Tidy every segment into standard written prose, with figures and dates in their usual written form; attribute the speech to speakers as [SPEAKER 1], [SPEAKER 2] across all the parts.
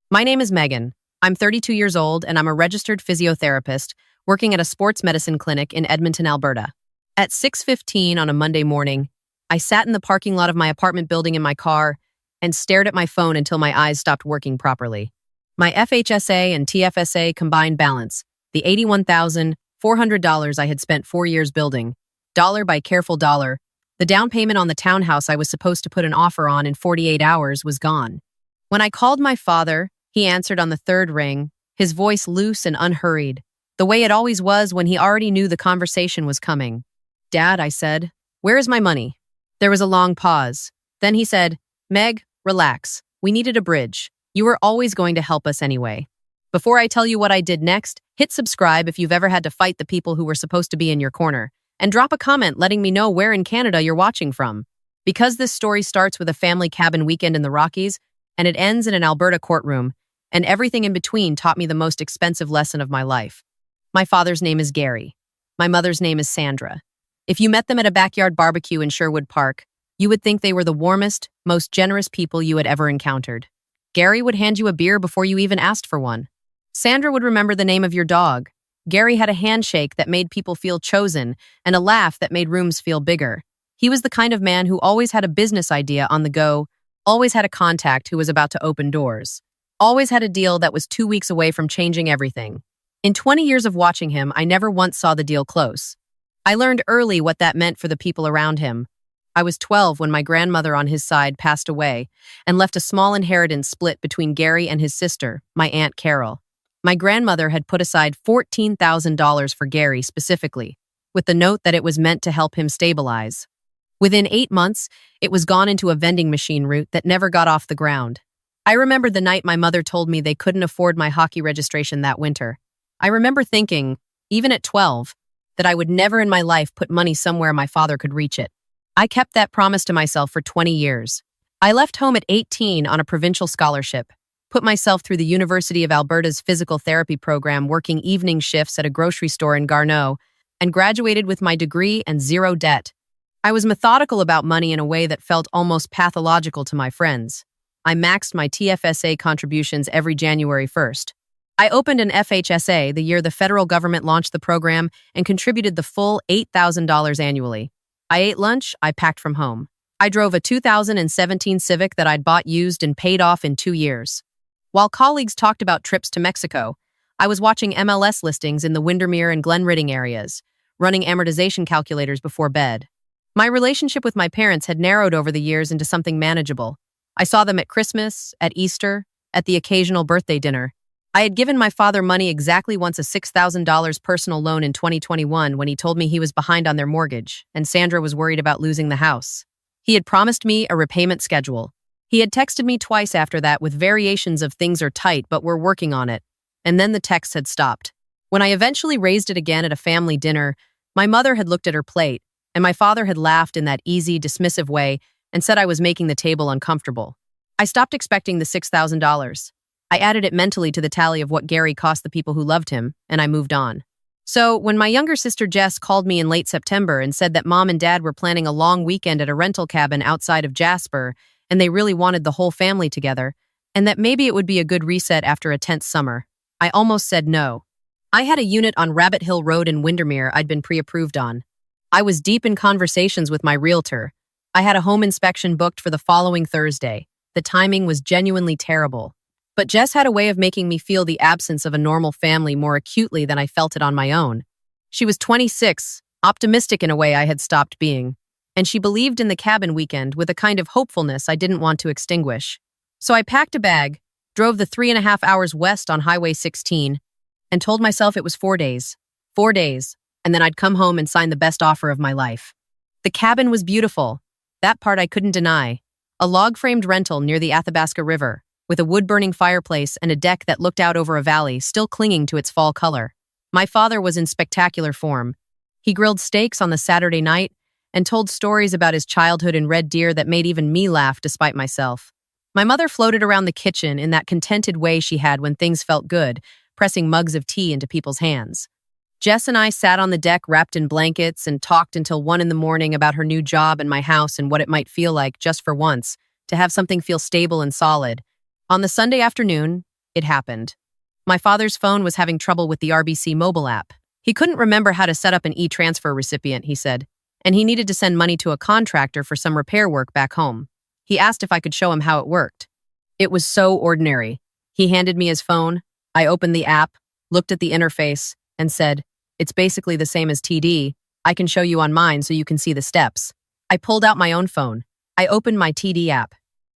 [SPEAKER 1] My name is Megan. I'm 32 years old and I'm a registered physiotherapist working at a sports medicine clinic in Edmonton, Alberta. At 6:15 on a Monday morning, I sat in the parking lot of my apartment building in my car and stared at my phone until my eyes stopped working properly. My FHSA and TFSA combined balance, the $81,400 I had spent 4 years building, dollar by careful dollar, the down payment on the townhouse I was supposed to put an offer on in 48 hours was gone. When I called my father, he answered on the third ring, his voice loose and unhurried, the way it always was when he already knew the conversation was coming. "Dad," I said, "where is my money?" There was a long pause. Then he said, "Meg, relax. We needed a bridge. You were always going to help us anyway." Before I tell you what I did next, hit subscribe if you've ever had to fight the people who were supposed to be in your corner, and drop a comment letting me know where in Canada you're watching from. Because this story starts with a family cabin weekend in the Rockies, and it ends in an Alberta courtroom, and everything in between taught me the most expensive lesson of my life. My father's name is Gary. My mother's name is Sandra. If you met them at a backyard barbecue in Sherwood Park, you would think they were the warmest, most generous people you had ever encountered. Gary would hand you a beer before you even asked for one. Sandra would remember the name of your dog. Gary had a handshake that made people feel chosen and a laugh that made rooms feel bigger. He was the kind of man who always had a business idea on the go, always had a contact who was about to open doors, always had a deal that was 2 weeks away from changing everything. In 20 years of watching him, I never once saw the deal close. I learned early what that meant for the people around him. I was 12 when my grandmother on his side passed away and left a small inheritance split between Gary and his sister, my Aunt Carol. My grandmother had put aside $14,000 for Gary specifically, with the note that it was meant to help him stabilize. Within 8 months, it was gone into a vending machine route that never got off the ground. I remember the night my mother told me they couldn't afford my hockey registration that winter. I remember thinking, even at 12, that I would never in my life put money somewhere my father could reach it. I kept that promise to myself for 20 years. I left home at 18 on a provincial scholarship, put myself through the University of Alberta's physical therapy program working evening shifts at a grocery store in Garneau, and graduated with my degree and zero debt. I was methodical about money in a way that felt almost pathological to my friends. I maxed my TFSA contributions every January 1st. I opened an FHSA the year the federal government launched the program and contributed the full $8,000 annually. I ate lunch, I packed from home. I drove a 2017 Civic that I'd bought used and paid off in 2 years. While colleagues talked about trips to Mexico, I was watching MLS listings in the Windermere and Glenridding areas, running amortization calculators before bed. My relationship with my parents had narrowed over the years into something manageable. I saw them at Christmas, at Easter, at the occasional birthday dinner. I had given my father money exactly once, a $6,000 personal loan in 2021 when he told me he was behind on their mortgage and Sandra was worried about losing the house. He had promised me a repayment schedule. He had texted me twice after that with variations of "things are tight, but we're working on it." And then the texts had stopped. When I eventually raised it again at a family dinner, my mother had looked at her plate, and my father had laughed in that easy, dismissive way and said I was making the table uncomfortable. I stopped expecting the $6,000. I added it mentally to the tally of what Gary cost the people who loved him, and I moved on. So, when my younger sister Jess called me in late September and said that Mom and Dad were planning a long weekend at a rental cabin outside of Jasper, and they really wanted the whole family together, and that maybe it would be a good reset after a tense summer, I almost said no. I had a unit on Rabbit Hill Road in Windermere I'd been pre-approved on. I was deep in conversations with my realtor. I had a home inspection booked for the following Thursday. The timing was genuinely terrible. But Jess had a way of making me feel the absence of a normal family more acutely than I felt it on my own. She was 26, optimistic in a way I had stopped being, and she believed in the cabin weekend with a kind of hopefulness I didn't want to extinguish. So I packed a bag, drove the 3.5 hours west on Highway 16, and told myself it was 4 days. 4 days, and then I'd come home and sign the best offer of my life. The cabin was beautiful. That part I couldn't deny. A log-framed rental near the Athabasca River, with a wood-burning fireplace and a deck that looked out over a valley still clinging to its fall color. My father was in spectacular form. He grilled steaks on the Saturday night and told stories about his childhood in Red Deer that made even me laugh despite myself. My mother floated around the kitchen in that contented way she had when things felt good, pressing mugs of tea into people's hands. Jess and I sat on the deck wrapped in blankets and talked until 1 a.m. about her new job and my house and what it might feel like, just for once, to have something feel stable and solid. On the Sunday afternoon, it happened. My father's phone was having trouble with the RBC mobile app. He couldn't remember how to set up an e-transfer recipient, he said, and he needed to send money to a contractor for some repair work back home. He asked if I could show him how it worked. It was so ordinary. He handed me his phone. I opened the app, looked at the interface, and said, "It's basically the same as TD. I can show you on mine so you can see the steps." I pulled out my own phone. I opened my TD app.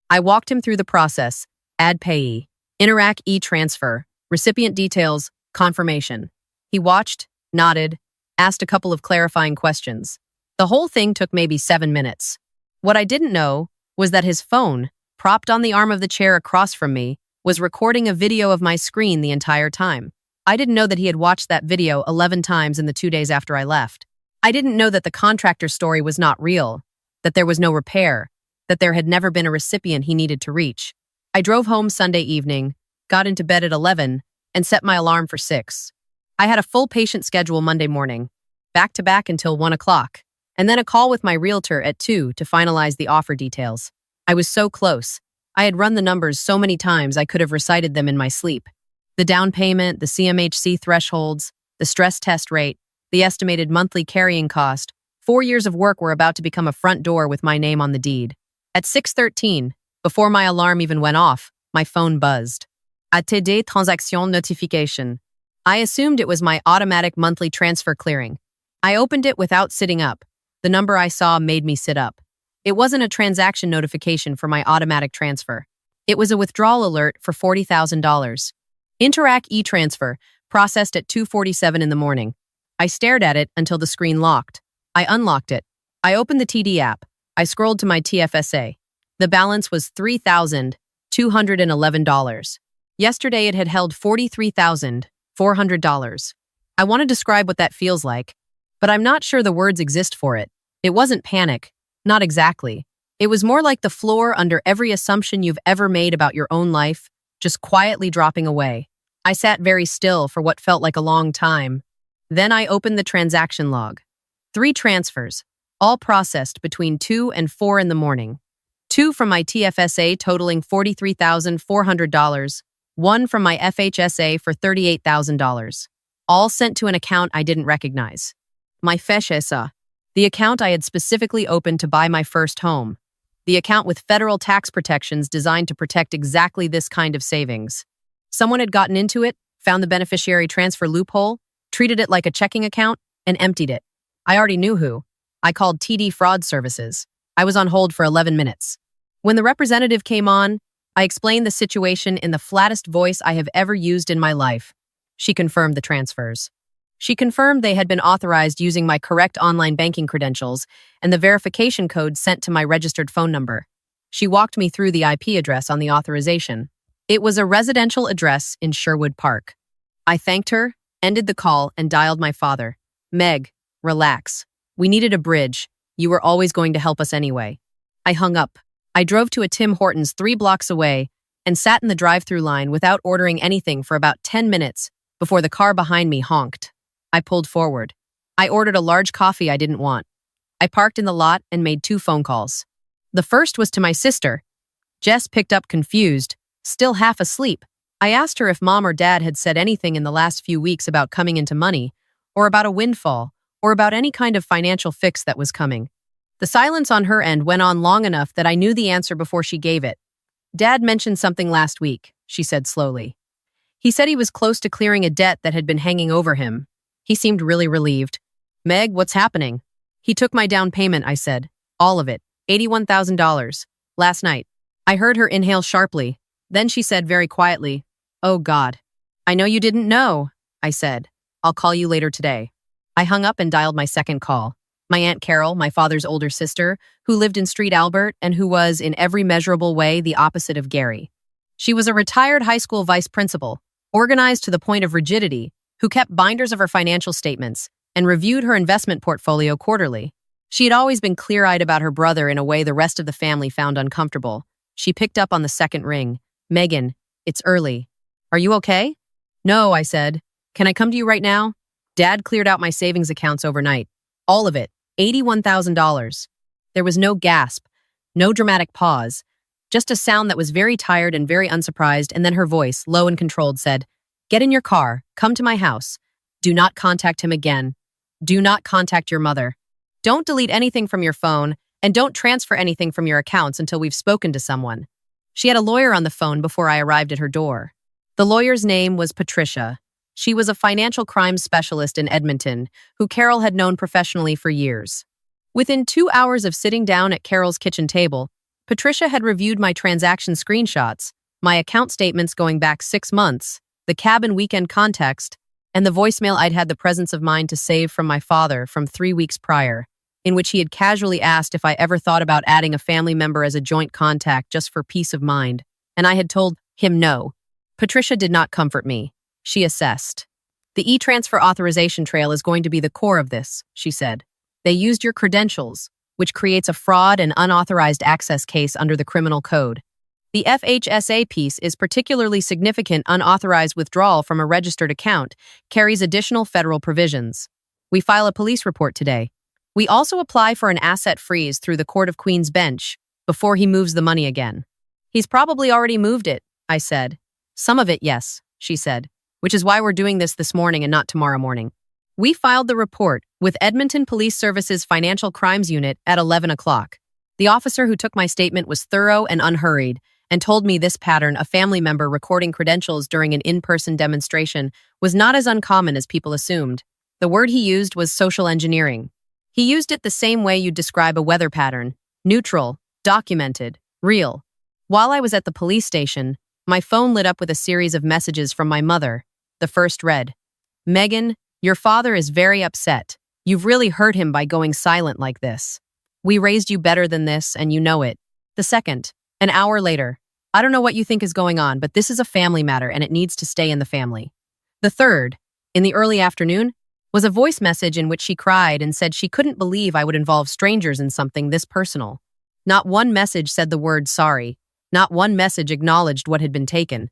[SPEAKER 1] I walked him through the process: add payee, Interac e-transfer, recipient details, confirmation. He watched, nodded, asked a couple of clarifying questions. The whole thing took maybe 7 minutes. What I didn't know was that his phone, propped on the arm of the chair across from me, was recording a video of my screen the entire time. I didn't know that he had watched that video 11 times in the 2 days after I left. I didn't know that the contractor story was not real, that there was no repair, that there had never been a recipient he needed to reach. I drove home Sunday evening, got into bed at 11, and set my alarm for 6. I had a full patient schedule Monday morning, back to back until 1 o'clock, and then a call with my realtor at 2 to finalize the offer details. I was so close. I had run the numbers so many times I could have recited them in my sleep. The down payment, the CMHC thresholds, the stress test rate, the estimated monthly carrying cost. 4 years of work were about to become a front door with my name on the deed. At 6:13, before my alarm even went off, my phone buzzed. ATD transaction notification. I assumed it was my automatic monthly transfer clearing. I opened it without sitting up. The number I saw made me sit up. It wasn't a transaction notification for my automatic transfer. It was a withdrawal alert for $40,000. Interac e-transfer, processed at 2:47 in the morning. I stared at it until the screen locked. I unlocked it. I opened the TD app. I scrolled to my TFSA. The balance was $3,211. Yesterday it had held $43,400. I want to describe what that feels like, but I'm not sure the words exist for it. It wasn't panic. Not exactly. It was more like the floor under every assumption you've ever made about your own life, just quietly dropping away. I sat very still for what felt like a long time. Then I opened the transaction log. 3 transfers, all processed between 2 and 4 in the morning. 2 from my TFSA totaling $43,400, 1 from my FHSA for $38,000. All sent to an account I didn't recognize. My FHSA, the account I had specifically opened to buy my first home. The account with federal tax protections designed to protect exactly this kind of savings. Someone had gotten into it, found the beneficiary transfer loophole, treated it like a checking account, and emptied it. I already knew who. I called TD Fraud Services. I was on hold for 11 minutes. When the representative came on, I explained the situation in the flattest voice I have ever used in my life. She confirmed the transfers. She confirmed they had been authorized using my correct online banking credentials and the verification code sent to my registered phone number. She walked me through the IP address on the authorization. It was a residential address in Sherwood Park. I thanked her, ended the call, and dialed my father. "Meg, relax. We needed a bridge. You were always going to help us anyway." I hung up. I drove to a Tim Hortons 3 blocks away and sat in the drive-through line without ordering anything for about 10 minutes before the car behind me honked. I pulled forward. I ordered a large coffee I didn't want. I parked in the lot and made 2 phone calls. The first was to my sister. Jess picked up confused, still half asleep. I asked her if Mom or Dad had said anything in the last few weeks about coming into money, or about a windfall, or about any kind of financial fix that was coming. The silence on her end went on long enough that I knew the answer before she gave it. "Dad mentioned something last week," she said slowly. "He said he was close to clearing a debt that had been hanging over him." He seemed really relieved. "Meg, what's happening?" "He took my down payment," I said. "All of it. $81,000. Last night." I heard her inhale sharply. Then she said very quietly, "Oh God." "I know you didn't know," I said. "I'll call you later today." I hung up and dialed my second call. My Aunt Carol, my father's older sister, who lived in Street Albert and who was, in every measurable way, the opposite of Gary. She was a retired high school vice principal, organized to the point of rigidity, who kept binders of her financial statements and reviewed her investment portfolio quarterly. She had always been clear-eyed about her brother in a way the rest of the family found uncomfortable. She picked up on the second ring. "Megan, it's early. Are you okay?" "No," I said. "Can I come to you right now?" Dad cleared out my savings accounts overnight. All of it. $81,000. There was no gasp, no dramatic pause. Just a sound that was very tired and very unsurprised, and then her voice, low and controlled, said, "Get in your car, come to my house. Do not contact him again. Do not contact your mother. Don't delete anything from your phone, and don't transfer anything from your accounts until we've spoken to someone." She had a lawyer on the phone before I arrived at her door. The lawyer's name was Patricia. She was a financial crimes specialist in Edmonton, who Carol had known professionally for years. Within 2 hours of sitting down at Carol's kitchen table, Patricia had reviewed my transaction screenshots, my account statements going back 6 months, the cabin weekend context, and the voicemail I'd had the presence of mind to save from my father from 3 weeks prior, in which he had casually asked if I ever thought about adding a family member as a joint contact just for peace of mind, and I had told him no. Patricia did not comfort me. She assessed. "The e-transfer authorization trail is going to be the core of this," she said. "They used your credentials, which creates a fraud and unauthorized access case under the criminal code. The FHSA piece is particularly significant. Unauthorized withdrawal from a registered account carries additional federal provisions. We file a police report today. We also apply for an asset freeze through the Court of Queen's bench before he moves the money again." "He's probably already moved it," I said. "Some of it, yes," she said, "which is why we're doing this morning and not tomorrow morning." We filed the report with Edmonton Police Service's Financial Crimes Unit at 11 o'clock. The officer who took my statement was thorough and unhurried and told me this pattern, a family member recording credentials during an in-person demonstration, was not as uncommon as people assumed. The word he used was social engineering. He used it the same way you'd describe a weather pattern: neutral, documented, real. While I was at the police station, my phone lit up with a series of messages from my mother. The first read, "Megan, your father is very upset. You've really hurt him by going silent like this. We raised you better than this, and you know it." The second, an hour later, "I don't know what you think is going on, but this is a family matter and it needs to stay in the family." The third, in the early afternoon, was a voice message in which she cried and said she couldn't believe I would involve strangers in something this personal. Not one message said the word sorry. Not one message acknowledged what had been taken.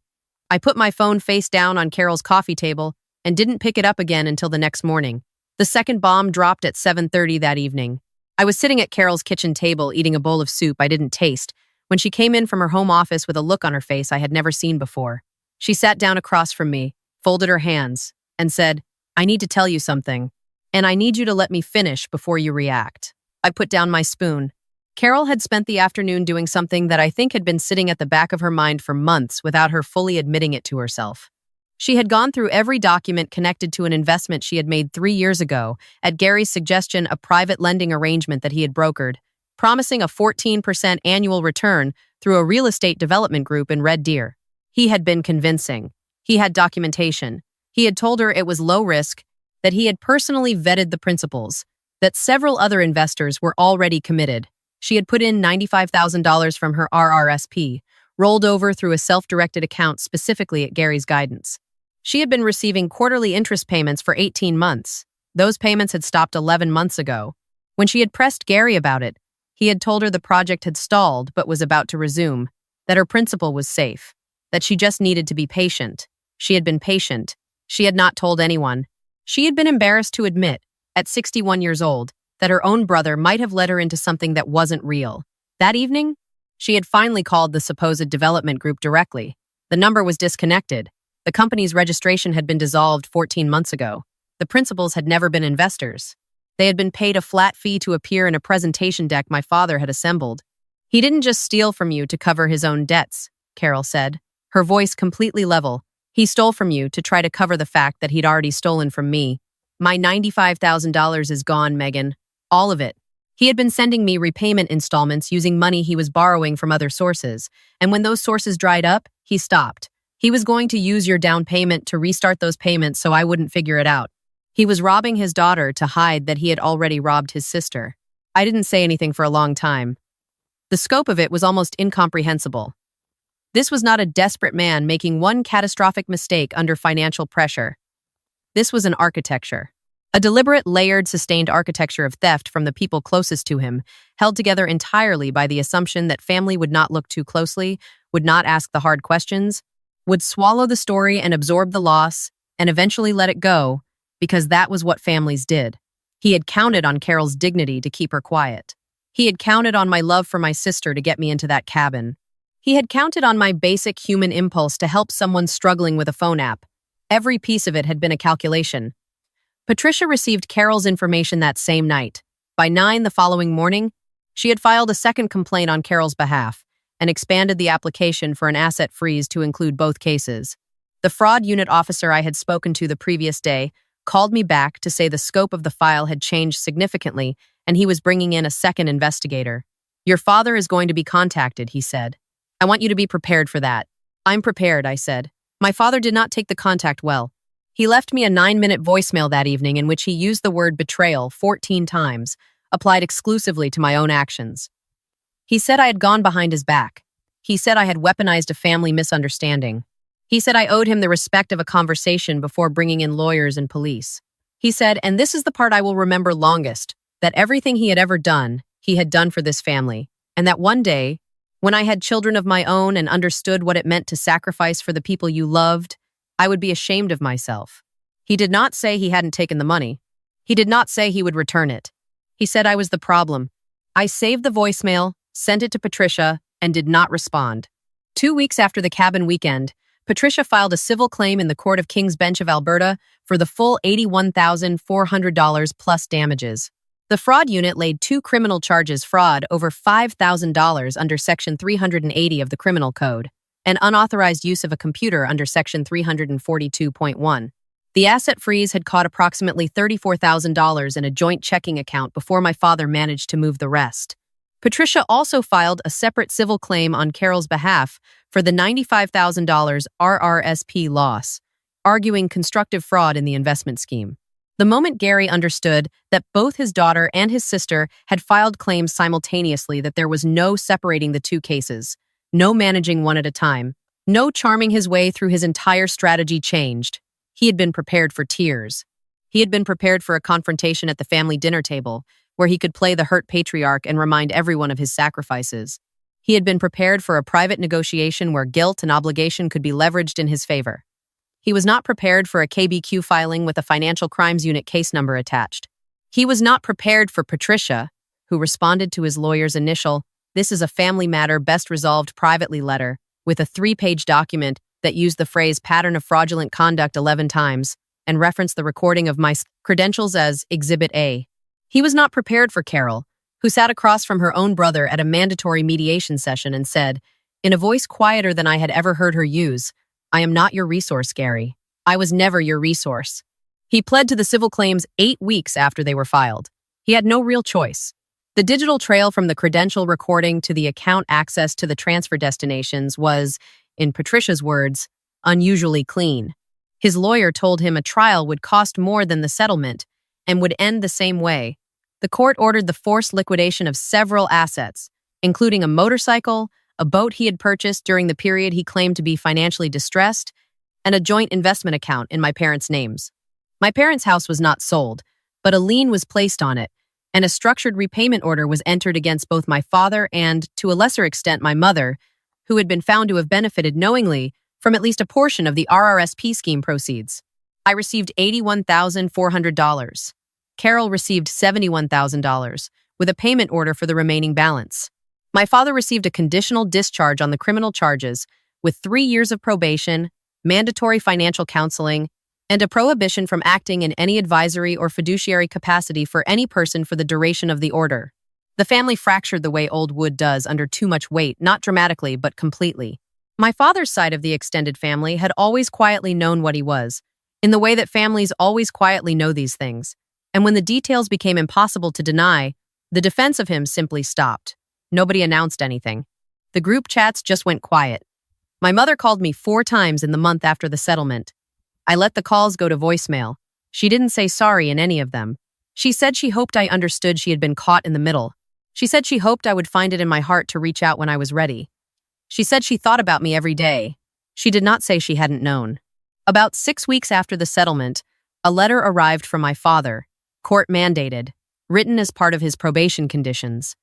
[SPEAKER 1] I put my phone face down on Carol's coffee table and didn't pick it up again until the next morning. The second bomb dropped at 7:30 that evening. I was sitting at Carol's kitchen table eating a bowl of soup I didn't taste when she came in from her home office with a look on her face I had never seen before. She sat down across from me, folded her hands, and said, "I need to tell you something, and I need you to let me finish before you react." I put down my spoon. Carol had spent the afternoon doing something that I think had been sitting at the back of her mind for months without her fully admitting it to herself. She had gone through every document connected to an investment she had made 3 years ago, at Gary's suggestion, a private lending arrangement that he had brokered, promising a 14% annual return through a real estate development group in Red Deer. He had been convincing. He had documentation. He had told her it was low risk, that he had personally vetted the principals, that several other investors were already committed. She had put in $95,000 from her RRSP, rolled over through a self-directed account specifically at Gary's guidance. She had been receiving quarterly interest payments for 18 months. Those payments had stopped 11 months ago. When she had pressed Gary about it, he had told her the project had stalled but was about to resume, that her principal was safe, that she just needed to be patient. She had been patient. She had not told anyone. She had been embarrassed to admit, at 61 years old, that her own brother might have led her into something that wasn't real. That evening, she had finally called the supposed development group directly. The number was disconnected. The company's registration had been dissolved 14 months ago. The principals had never been investors. They had been paid a flat fee to appear in a presentation deck my father had assembled. "He didn't just steal from you to cover his own debts," Carol said, her voice completely level. "He stole from you to try to cover the fact that he'd already stolen from me. My $95,000 is gone, Megan. All of it. He had been sending me repayment installments using money he was borrowing from other sources, and when those sources dried up, he stopped. He was going to use your down payment to restart those payments so I wouldn't figure it out. He was robbing his daughter to hide that he had already robbed his sister." I didn't say anything for a long time. The scope of it was almost incomprehensible. This was not a desperate man making one catastrophic mistake under financial pressure. This was an architecture. A deliberate, layered, sustained architecture of theft from the people closest to him, held together entirely by the assumption that family would not look too closely, would not ask the hard questions, would swallow the story and absorb the loss, and eventually let it go, because that was what families did. He had counted on Carol's dignity to keep her quiet. He had counted on my love for my sister to get me into that cabin. He had counted on my basic human impulse to help someone struggling with a phone app. Every piece of it had been a calculation. Patricia received Carol's information that same night. By 9 the following morning, she had filed a second complaint on Carol's behalf and expanded the application for an asset freeze to include both cases. The fraud unit officer I had spoken to the previous day called me back to say the scope of the file had changed significantly and he was bringing in a second investigator. "Your father is going to be contacted," he said. "I want you to be prepared for that." "I'm prepared," I said. My father did not take the contact well. He left me a 9-minute voicemail that evening in which he used the word betrayal 14 times, applied exclusively to my own actions. He said I had gone behind his back. He said I had weaponized a family misunderstanding. He said I owed him the respect of a conversation before bringing in lawyers and police. He said, and this is the part I will remember longest, that everything he had ever done, he had done for this family, and that one day, when I had children of my own and understood what it meant to sacrifice for the people you loved, I would be ashamed of myself. He did not say he hadn't taken the money. He did not say he would return it. He said I was the problem. I saved the voicemail, sent it to Patricia, and did not respond. 2 weeks after the cabin weekend, Patricia filed a civil claim in the Court of King's Bench of Alberta for the full $81,400 plus damages. The fraud unit laid 2 criminal charges: fraud over $5,000 under Section 380 of the Criminal Code, and unauthorized use of a computer under Section 342.1. The asset freeze had caught approximately $34,000 in a joint checking account before my father managed to move the rest. Patricia also filed a separate civil claim on Carol's behalf for the $95,000 RRSP loss, arguing constructive fraud in the investment scheme. The moment Gary understood that both his daughter and his sister had filed claims simultaneously, that there was no separating the two cases, no managing one at a time, no charming his way through, his entire strategy changed. He had been prepared for tears. He had been prepared for a confrontation at the family dinner table, where he could play the hurt patriarch and remind everyone of his sacrifices. He had been prepared for a private negotiation where guilt and obligation could be leveraged in his favor. He was not prepared for a KBQ filing with a financial crimes unit case number attached. He was not prepared for Patricia, who responded to his lawyer's initial, "This is a family matter best resolved privately" letter, with a 3-page document that used the phrase "pattern of fraudulent conduct" 11 times and referenced the recording of my credentials as Exhibit A. He was not prepared for Carol, who sat across from her own brother at a mandatory mediation session and said, in a voice quieter than I had ever heard her use, "I am not your resource, Gary. I was never your resource." He pled to the civil claims 8 weeks after they were filed. He had no real choice. The digital trail from the credential recording to the account access to the transfer destinations was, in Patricia's words, unusually clean. His lawyer told him a trial would cost more than the settlement and would end the same way. The court ordered the forced liquidation of several assets, including a motorcycle, a boat he had purchased during the period he claimed to be financially distressed, and a joint investment account in my parents' names. My parents' house was not sold, but a lien was placed on it, and a structured repayment order was entered against both my father and, to a lesser extent, my mother, who had been found to have benefited knowingly from at least a portion of the RRSP scheme proceeds. I received $81,400. Carol received $71,000, with a payment order for the remaining balance. My father received a conditional discharge on the criminal charges, with 3 years of probation, mandatory financial counseling, and a prohibition from acting in any advisory or fiduciary capacity for any person for the duration of the order. The family fractured the way old wood does under too much weight, not dramatically, but completely. My father's side of the extended family had always quietly known what he was, in the way that families always quietly know these things. And when the details became impossible to deny, the defense of him simply stopped. Nobody announced anything. The group chats just went quiet. My mother called me 4 times in the month after the settlement. I let the calls go to voicemail. She didn't say sorry in any of them. She said she hoped I understood she had been caught in the middle. She said she hoped I would find it in my heart to reach out when I was ready. She said she thought about me every day. She did not say she hadn't known. About 6 weeks after the settlement, a letter arrived from my father, court-mandated, written as part of his probation conditions.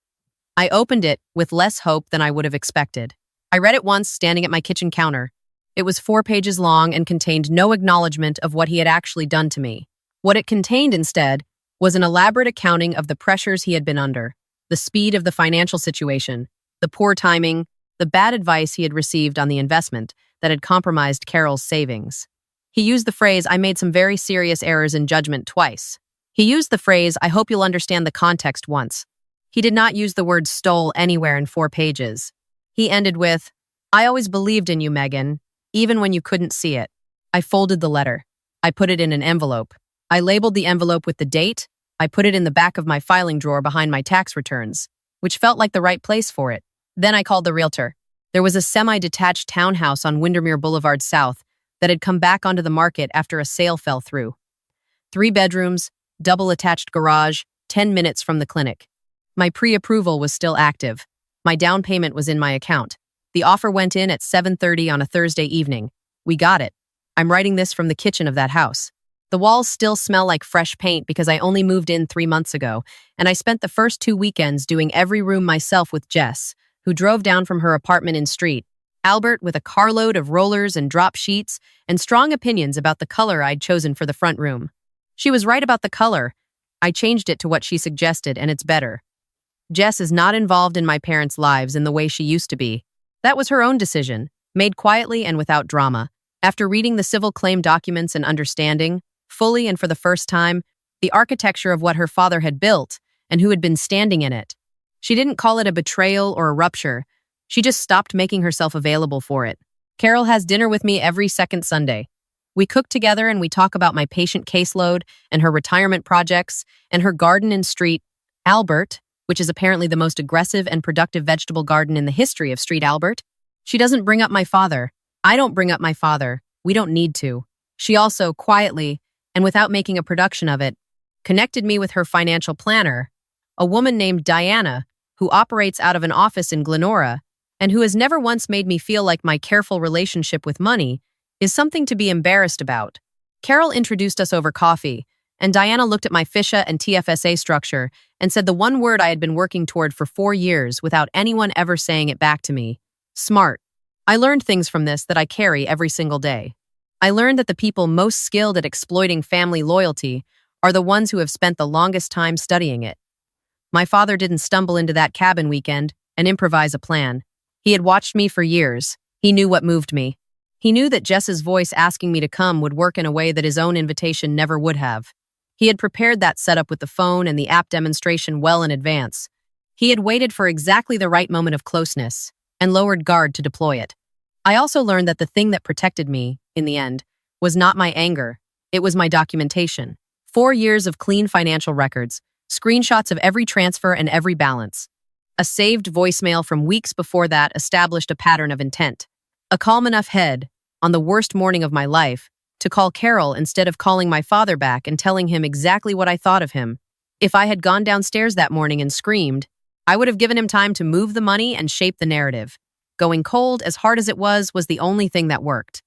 [SPEAKER 1] I opened it with less hope than I would have expected. I read it once standing at my kitchen counter. It was 4 pages long and contained no acknowledgement of what he had actually done to me. What it contained instead was an elaborate accounting of the pressures he had been under, the speed of the financial situation, the poor timing, the bad advice he had received on the investment that had compromised Carol's savings. He used the phrase, "I made some very serious errors in judgment," twice. He used the phrase, "I hope you'll understand the context," once. He did not use the word stole anywhere in 4 pages. He ended with, "I always believed in you, Megan, even when you couldn't see it." I folded the letter. I put it in an envelope. I labeled the envelope with the date. I put it in the back of my filing drawer behind my tax returns, which felt like the right place for it. Then I called the realtor. There was a semi-detached townhouse on Windermere Boulevard South that had come back onto the market after a sale fell through. 3 bedrooms, double-attached garage, 10 minutes from the clinic. My pre-approval was still active. My down payment was in my account. The offer went in at 7:30 on a Thursday evening. We got it. I'm writing this from the kitchen of that house. The walls still smell like fresh paint because I only moved in 3 months ago, and I spent the first 2 weekends doing every room myself with Jess, who drove down from her apartment in Street Albert with a carload of rollers and drop sheets and strong opinions about the color I'd chosen for the front room. She was right about the color. I changed it to what she suggested, and it's better. Jess is not involved in my parents' lives in the way she used to be. That was her own decision, made quietly and without drama. After reading the civil claim documents and understanding, fully and for the first time, the architecture of what her father had built and who had been standing in it, she didn't call it a betrayal or a rupture. She just stopped making herself available for it. Carol has dinner with me every second Sunday. We cook together and we talk about my patient caseload and her retirement projects and her garden in Street Albert, which is apparently the most aggressive and productive vegetable garden in the history of Street Albert. She doesn't bring up my father. I don't bring up my father. We don't need to. She also, quietly, and without making a production of it, connected me with her financial planner, a woman named Diana, who operates out of an office in Glenora, and who has never once made me feel like my careful relationship with money is something to be embarrassed about. Carol introduced us over coffee, and Diana looked at my FHSA and TFSA structure and said the one word I had been working toward for 4 years without anyone ever saying it back to me: smart. I learned things from this that I carry every single day. I learned that the people most skilled at exploiting family loyalty are the ones who have spent the longest time studying it. My father didn't stumble into that cabin weekend and improvise a plan. He had watched me for years. He knew what moved me. He knew that Jess's voice asking me to come would work in a way that his own invitation never would have. He had prepared that setup with the phone and the app demonstration well in advance. He had waited for exactly the right moment of closeness and lowered guard to deploy it. I also learned that the thing that protected me, in the end, was not my anger. It was my documentation. 4 years of clean financial records, screenshots of every transfer and every balance. A saved voicemail from weeks before that established a pattern of intent. A calm enough head, on the worst morning of my life, to call Carol instead of calling my father back and telling him exactly what I thought of him. If I had gone downstairs that morning and screamed, I would have given him time to move the money and shape the narrative. Going cold, as hard as it was the only thing that worked.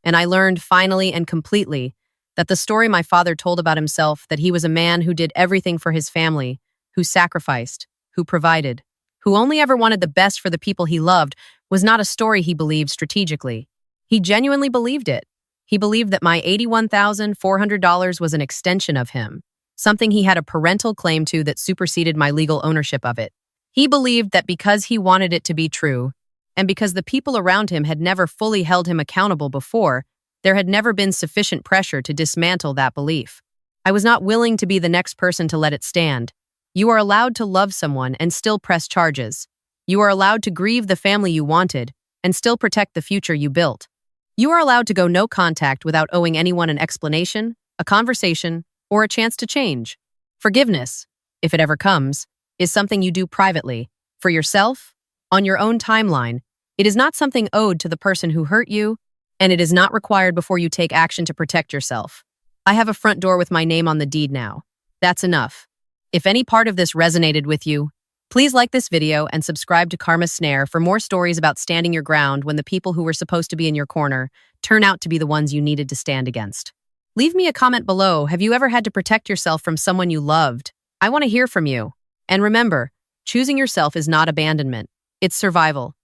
[SPEAKER 1] And I learned finally and completely that the story my father told about himself, that he was a man who did everything for his family, who sacrificed, who provided, who only ever wanted the best for the people he loved, was not a story he believed strategically. He genuinely believed it. He believed that my $81,400 was an extension of him, something he had a parental claim to that superseded my legal ownership of it. He believed that because he wanted it to be true, and because the people around him had never fully held him accountable before, there had never been sufficient pressure to dismantle that belief. I was not willing to be the next person to let it stand. You are allowed to love someone and still press charges. You are allowed to grieve the family you wanted and still protect the future you built. You are allowed to go no contact without owing anyone an explanation, a conversation, or a chance to change. Forgiveness, if it ever comes, is something you do privately, for yourself, on your own timeline. It is not something owed to the person who hurt you, and it is not required before you take action to protect yourself. I have a front door with my name on the deed now. That's enough. If any part of this resonated with you, please like this video and subscribe to Karma's Snare for more stories about standing your ground when the people who were supposed to be in your corner turn out to be the ones you needed to stand against. Leave me a comment below. Have you ever had to protect yourself from someone you loved? I want to hear from you. And remember, choosing yourself is not abandonment. It's survival.